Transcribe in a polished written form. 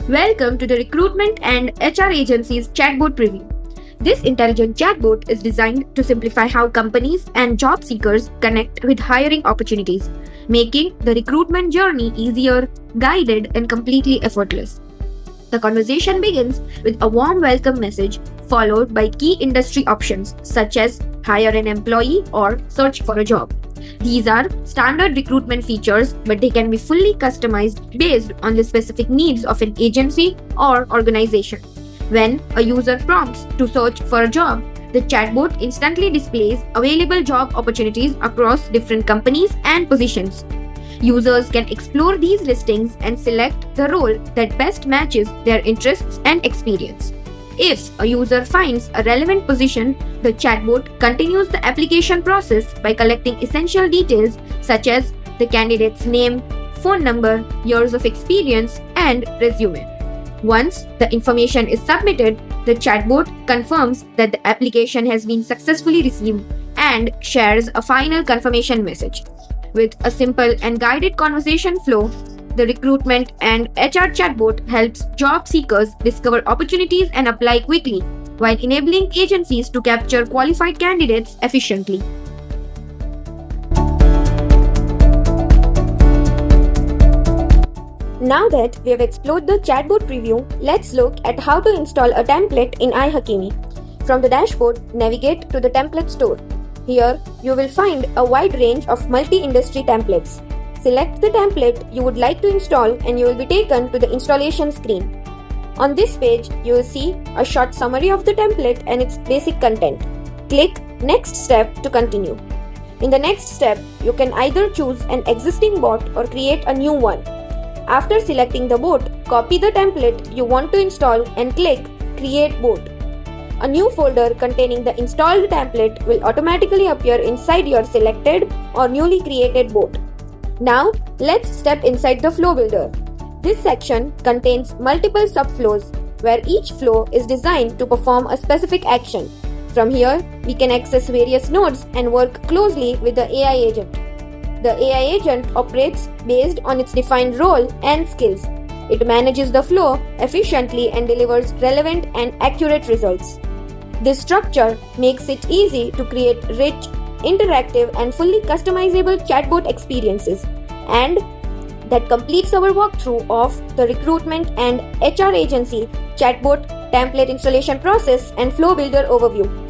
Welcome to the Recruitment and HR Agency's Chatbot Preview. This intelligent chatbot is designed to simplify how companies and job seekers connect with hiring opportunities, making the recruitment journey easier, guided, and completely effortless. The conversation begins with a warm welcome message followed by key industry options such as hire an employee or search for a job. These are standard recruitment features, but they can be fully customized based on the specific needs of an agency or organization. When a user prompts to search for a job, the chatbot instantly displays available job opportunities across different companies and positions. Users can explore these listings and select the role that best matches their interests and experience. If a user finds a relevant position, the chatbot continues the application process by collecting essential details such as the candidate's name, phone number, years of experience, and resume. Once the information is submitted, the chatbot confirms that the application has been successfully received and shares a final confirmation message. With a simple and guided conversation flow, the recruitment and HR chatbot helps job seekers discover opportunities and apply quickly, while enabling agencies to capture qualified candidates efficiently. Now that we have explored the chatbot preview, let's look at how to install a template in ihakimi. From the dashboard, navigate to the template store. Here, you will find a wide range of multi-industry templates. Select the template you would like to install and you will be taken to the installation screen. On this page, you will see a short summary of the template and its basic content. Click Next Step to continue. In the next step, you can either choose an existing bot or create a new one. After selecting the bot, copy the template you want to install and click Create Bot. A new folder containing the installed template will automatically appear inside your selected or newly created bot. Now, let's step inside the flow builder. This section contains multiple subflows where each flow is designed to perform a specific action. From here, we can access various nodes and work closely with the AI agent. The AI agent operates based on its defined role and skills. It manages the flow efficiently and delivers relevant and accurate results. This structure makes it easy to create rich, interactive, and fully customizable chatbot experiences. And that completes our walkthrough of the Recruitment and HR Agency Chatbot Template Installation Process and Flow Builder overview.